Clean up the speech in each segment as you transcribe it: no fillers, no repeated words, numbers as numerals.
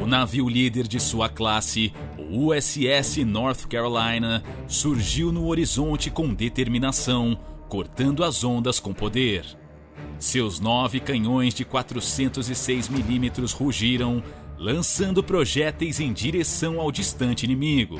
O navio líder de sua classe, o USS North Carolina, surgiu no horizonte com determinação, cortando as ondas com poder. Seus 9 canhões de 406 mm rugiram, lançando projéteis em direção ao distante inimigo.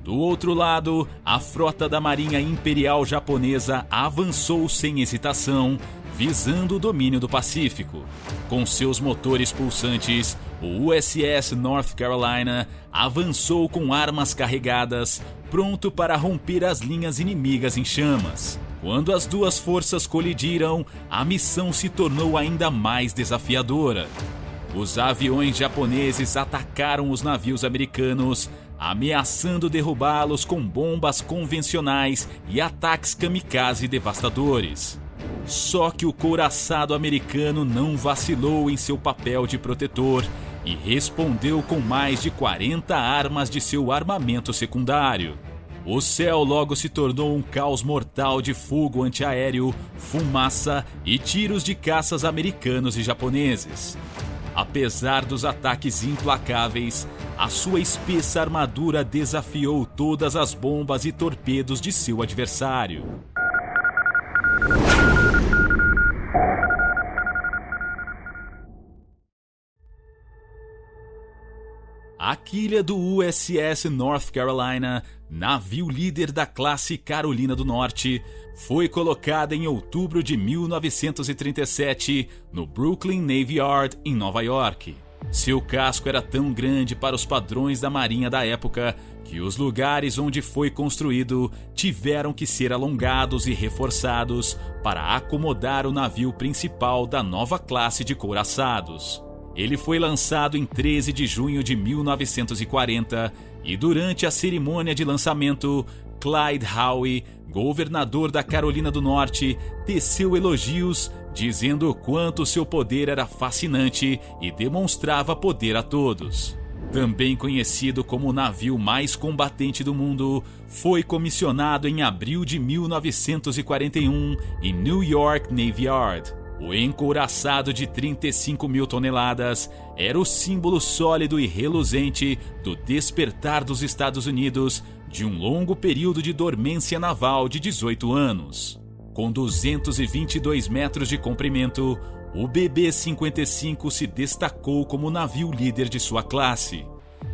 Do outro lado, a frota da Marinha Imperial Japonesa avançou sem hesitação, visando o domínio do Pacífico. Com seus motores pulsantes, o USS North Carolina avançou com armas carregadas, pronto para romper as linhas inimigas em chamas. Quando as duas forças colidiram, a missão se tornou ainda mais desafiadora. Os aviões japoneses atacaram os navios americanos, ameaçando derrubá-los com bombas convencionais e ataques kamikaze devastadores. Só que o couraçado americano não vacilou em seu papel de protetor e respondeu com mais de 40 armas de seu armamento secundário. O céu logo se tornou um caos mortal de fogo antiaéreo, fumaça e tiros de caças americanos e japoneses. Apesar dos ataques implacáveis, a sua espessa armadura desafiou todas as bombas e torpedos de seu adversário. A quilha do USS North Carolina, navio líder da classe Carolina do Norte, foi colocada em outubro de 1937 no Brooklyn Navy Yard, em Nova York. Seu casco era tão grande para os padrões da marinha da época que os lugares onde foi construído tiveram que ser alongados e reforçados para acomodar o navio principal da nova classe de couraçados. Ele foi lançado em 13 de junho de 1940 e durante a cerimônia de lançamento, Clyde Howe, governador da Carolina do Norte, teceu elogios, dizendo o quanto seu poder era fascinante e demonstrava poder a todos. Também conhecido como o navio mais combatente do mundo, foi comissionado em abril de 1941 em New York Navy Yard. O encouraçado de 35 mil toneladas era o símbolo sólido e reluzente do despertar dos Estados Unidos de um longo período de dormência naval de 18 anos. Com 222 metros de comprimento, o BB-55 se destacou como o navio líder de sua classe.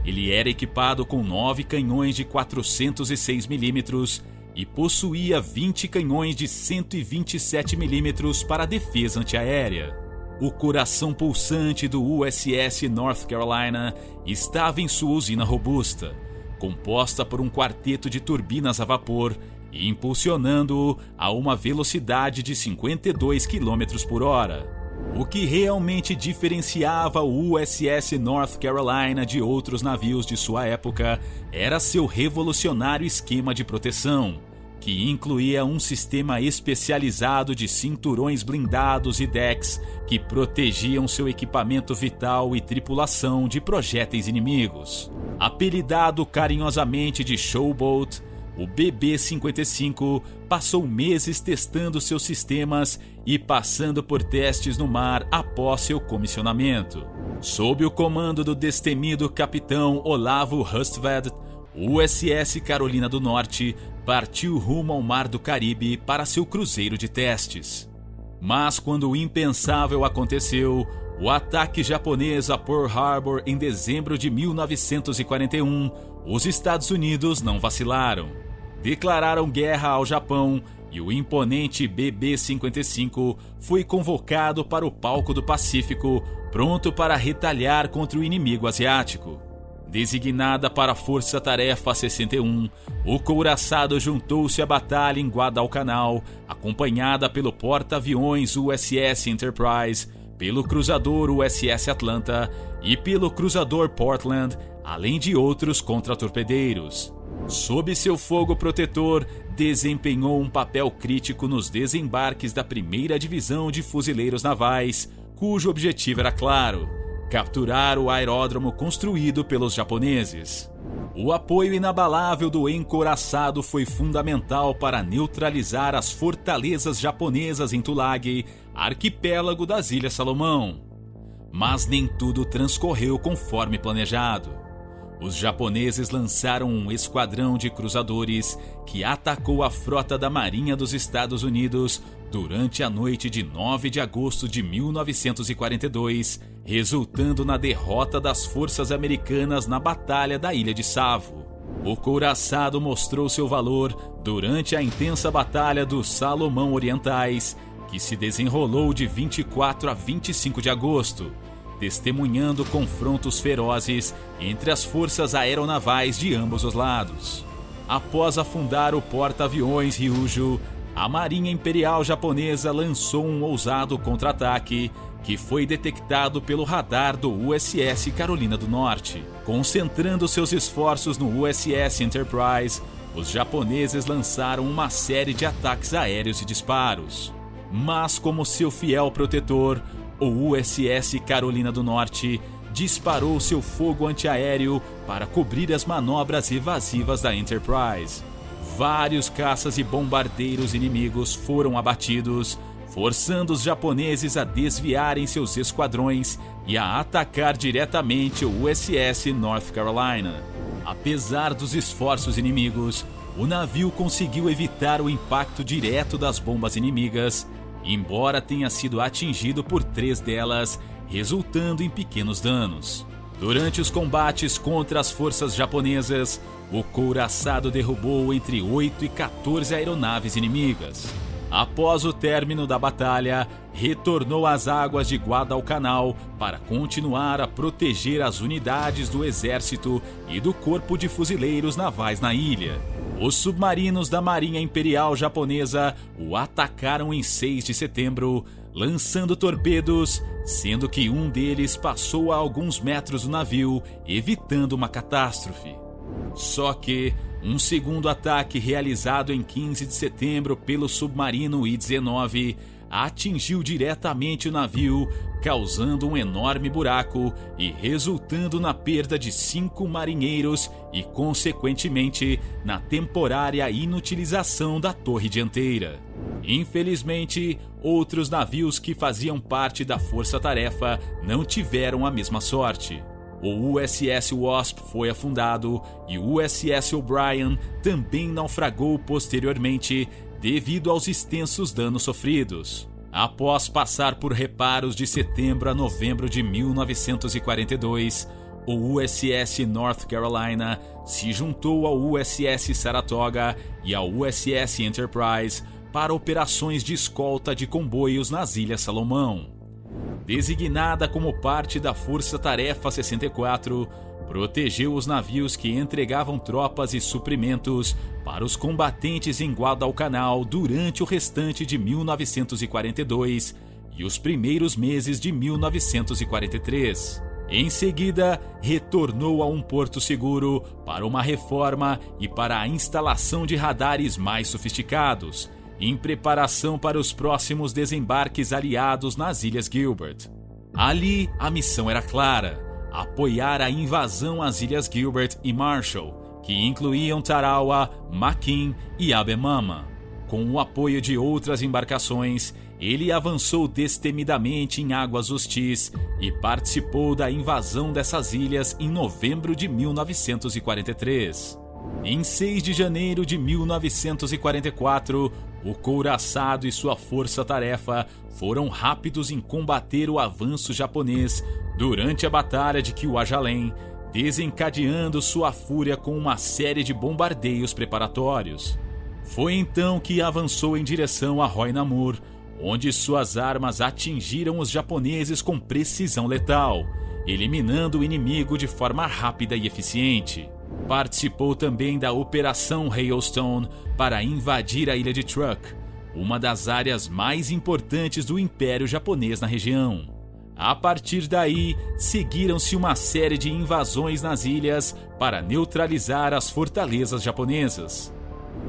Ele era equipado com 9 canhões de 406 mm e possuía 20 canhões de 127 mm para defesa antiaérea. O coração pulsante do USS North Carolina estava em sua usina robusta, composta por um quarteto de turbinas a vapor e impulsionando-o a uma velocidade de 52 km por hora. O que realmente diferenciava o USS North Carolina de outros navios de sua época era seu revolucionário esquema de proteção, que incluía um sistema especializado de cinturões blindados e decks que protegiam seu equipamento vital e tripulação de projéteis inimigos. Apelidado carinhosamente de Showboat, o BB-55 passou meses testando seus sistemas e passando por testes no mar após seu comissionamento. Sob o comando do destemido capitão Olavo Hustved, o USS Carolina do Norte partiu rumo ao Mar do Caribe para seu cruzeiro de testes. Mas quando o impensável aconteceu, o ataque japonês a Pearl Harbor em dezembro de 1941, os Estados Unidos não vacilaram. Declararam guerra ao Japão e o imponente BB-55 foi convocado para o palco do Pacífico, pronto para retalhar contra o inimigo asiático. Designada para a Força Tarefa 61, o couraçado juntou-se à batalha em Guadalcanal, acompanhada pelo porta-aviões USS Enterprise, pelo cruzador USS Atlanta e pelo cruzador Portland, além de outros contratorpedeiros. Sob seu fogo protetor, desempenhou um papel crítico nos desembarques da 1ª Divisão de Fuzileiros Navais, cujo objetivo era claro: capturar o aeródromo construído pelos japoneses. O apoio inabalável do encouraçado foi fundamental para neutralizar as fortalezas japonesas em Tulagi, arquipélago das Ilhas Salomão. Mas nem tudo transcorreu conforme planejado. Os japoneses lançaram um esquadrão de cruzadores que atacou a frota da Marinha dos Estados Unidos durante a noite de 9 de agosto de 1942, resultando na derrota das forças americanas na Batalha da Ilha de Savo. O couraçado mostrou seu valor durante a intensa Batalha dos Salomão Orientais, que se desenrolou de 24 a 25 de agosto, testemunhando confrontos ferozes entre as forças aeronavais de ambos os lados. Após afundar o porta-aviões Ryujo, a Marinha Imperial Japonesa lançou um ousado contra-ataque que foi detectado pelo radar do USS Carolina do Norte. Concentrando seus esforços no USS Enterprise, os japoneses lançaram uma série de ataques aéreos e disparos. Mas como seu fiel protetor, o USS Carolina do Norte disparou seu fogo antiaéreo para cobrir as manobras evasivas da Enterprise. Vários caças e bombardeiros inimigos foram abatidos, forçando os japoneses a desviarem seus esquadrões e a atacar diretamente o USS North Carolina. Apesar dos esforços inimigos, o navio conseguiu evitar o impacto direto das bombas inimigas, embora tenha sido atingido por 3 delas, resultando em pequenos danos. Durante os combates contra as forças japonesas, o couraçado derrubou entre 8 e 14 aeronaves inimigas. Após o término da batalha, retornou às águas de Guadalcanal para continuar a proteger as unidades do exército e do corpo de fuzileiros navais na ilha. Os submarinos da Marinha Imperial Japonesa o atacaram em 6 de setembro, lançando torpedos, sendo que um deles passou a alguns metros do navio, evitando uma catástrofe. Só que um segundo ataque realizado em 15 de setembro pelo submarino I-19 atingiu diretamente o navio, causando um enorme buraco e resultando na perda de 5 marinheiros e, consequentemente, na temporária inutilização da torre dianteira. Infelizmente, outros navios que faziam parte da força-tarefa não tiveram a mesma sorte. O USS Wasp foi afundado e o USS O'Brien também naufragou posteriormente devido aos extensos danos sofridos. Após passar por reparos de setembro a novembro de 1942, o USS North Carolina se juntou ao USS Saratoga e ao USS Enterprise para operações de escolta de comboios nas Ilhas Salomão. Designada como parte da Força Tarefa 64, protegeu os navios que entregavam tropas e suprimentos para os combatentes em Guadalcanal durante o restante de 1942 e os primeiros meses de 1943. Em seguida, retornou a um porto seguro para uma reforma e para a instalação de radares mais sofisticados, em preparação para os próximos desembarques aliados nas Ilhas Gilbert. Ali, a missão era clara: apoiar a invasão às Ilhas Gilbert e Marshall, que incluíam Tarawa, Makin e Abemama. Com o apoio de outras embarcações, ele avançou destemidamente em águas hostis e participou da invasão dessas ilhas em novembro de 1943. Em 6 de janeiro de 1944, o couraçado e sua força-tarefa foram rápidos em combater o avanço japonês durante a Batalha de Kwajalein, desencadeando sua fúria com uma série de bombardeios preparatórios. Foi então que avançou em direção a Roy Namur, onde suas armas atingiram os japoneses com precisão letal, eliminando o inimigo de forma rápida e eficiente. Participou também da Operação Hailstone para invadir a ilha de Truk, uma das áreas mais importantes do Império Japonês na região. A partir daí, seguiram-se uma série de invasões nas ilhas para neutralizar as fortalezas japonesas.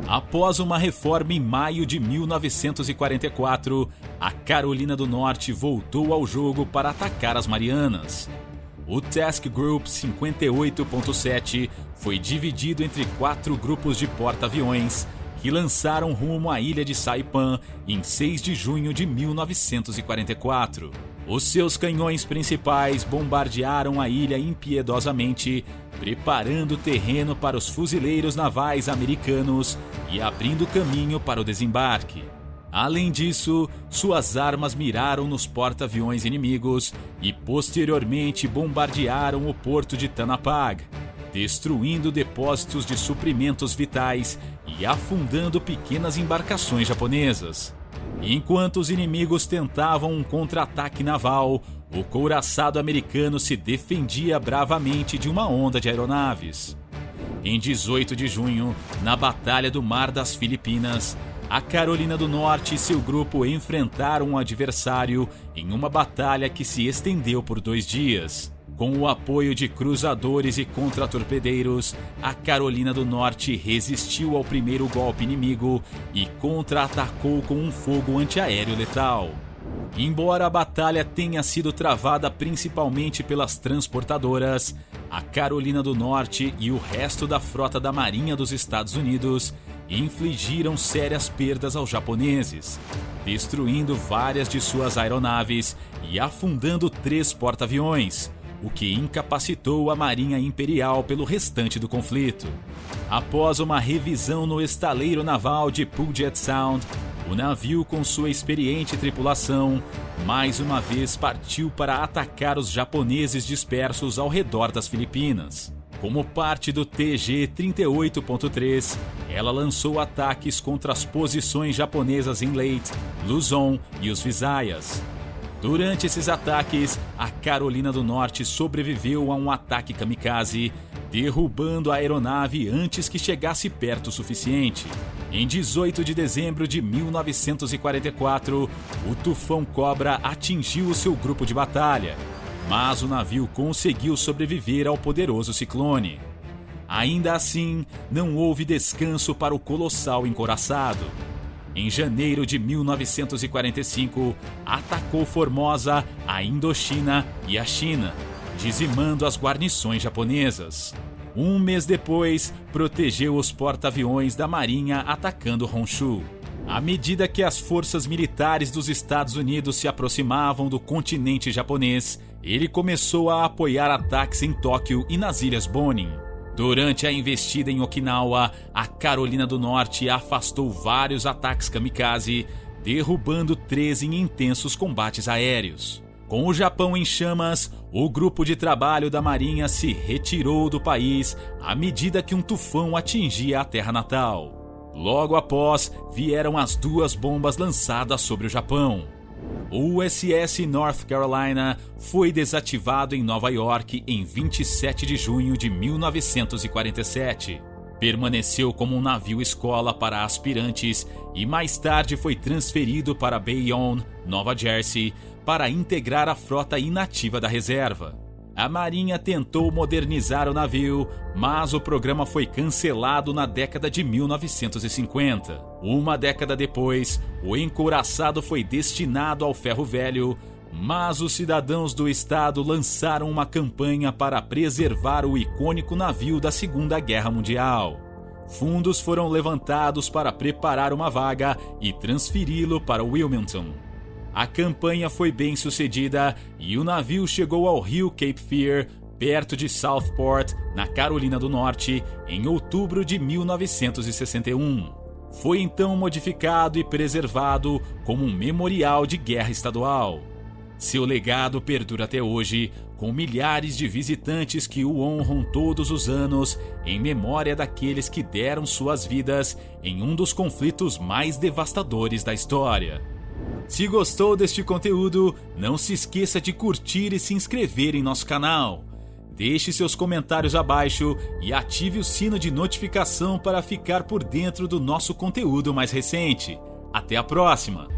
Após uma reforma em maio de 1944, a Carolina do Norte voltou ao jogo para atacar as Marianas. O Task Group 58.7 foi dividido entre 4 grupos de porta-aviões que lançaram rumo à ilha de Saipan em 6 de junho de 1944. Os seus canhões principais bombardearam a ilha impiedosamente, preparando o terreno para os fuzileiros navais americanos e abrindo caminho para o desembarque. Além disso, suas armas miraram nos porta-aviões inimigos e posteriormente bombardearam o porto de Tanapag, destruindo depósitos de suprimentos vitais e afundando pequenas embarcações japonesas. Enquanto os inimigos tentavam um contra-ataque naval, o couraçado americano se defendia bravamente de uma onda de aeronaves. Em 18 de junho, na Batalha do Mar das Filipinas, a Carolina do Norte e seu grupo enfrentaram um adversário em uma batalha que se estendeu por 2 dias. Com o apoio de cruzadores e contratorpedeiros, a Carolina do Norte resistiu ao primeiro golpe inimigo e contra-atacou com um fogo antiaéreo letal. Embora a batalha tenha sido travada principalmente pelas transportadoras, a Carolina do Norte e o resto da frota da Marinha dos Estados Unidos infligiram sérias perdas aos japoneses, destruindo várias de suas aeronaves e afundando 3 porta-aviões, o que incapacitou a Marinha Imperial pelo restante do conflito. Após uma revisão no estaleiro naval de Puget Sound, o navio, com sua experiente tripulação, mais uma vez partiu para atacar os japoneses dispersos ao redor das Filipinas. Como parte do TG-38.3, ela lançou ataques contra as posições japonesas em Leyte, Luzon e os Visayas. Durante esses ataques, a Carolina do Norte sobreviveu a um ataque kamikaze, derrubando a aeronave antes que chegasse perto o suficiente. Em 18 de dezembro de 1944, o Tufão Cobra atingiu o seu grupo de batalha, mas o navio conseguiu sobreviver ao poderoso ciclone. Ainda assim, não houve descanso para o colossal encouraçado. Em janeiro de 1945, atacou Formosa, a Indochina e a China, dizimando as guarnições japonesas. Um mês depois, protegeu os porta-aviões da Marinha atacando Honshu. À medida que as forças militares dos Estados Unidos se aproximavam do continente japonês, ele começou a apoiar ataques em Tóquio e nas Ilhas Bonin. Durante a investida em Okinawa, a Carolina do Norte afastou vários ataques kamikaze, derrubando 13 em intensos combates aéreos. Com o Japão em chamas, o grupo de trabalho da Marinha se retirou do país à medida que um tufão atingia a terra natal. Logo após, vieram as 2 bombas lançadas sobre o Japão. O USS North Carolina foi desativado em Nova York em 27 de junho de 1947. Permaneceu como um navio escola para aspirantes e mais tarde foi transferido para Bayonne, Nova Jersey, para integrar a frota inativa da reserva. A Marinha tentou modernizar o navio, mas o programa foi cancelado na década de 1950. Uma década depois, o encouraçado foi destinado ao ferro velho, mas os cidadãos do estado lançaram uma campanha para preservar o icônico navio da Segunda Guerra Mundial. Fundos foram levantados para preparar uma vaga e transferi-lo para Wilmington. A campanha foi bem sucedida e o navio chegou ao rio Cape Fear, perto de Southport, na Carolina do Norte, em outubro de 1961. Foi então modificado e preservado como um memorial de guerra estadual. Seu legado perdura até hoje, com milhares de visitantes que o honram todos os anos em memória daqueles que deram suas vidas em um dos conflitos mais devastadores da história. Se gostou deste conteúdo, não se esqueça de curtir e se inscrever em nosso canal. Deixe seus comentários abaixo e ative o sino de notificação para ficar por dentro do nosso conteúdo mais recente. Até a próxima!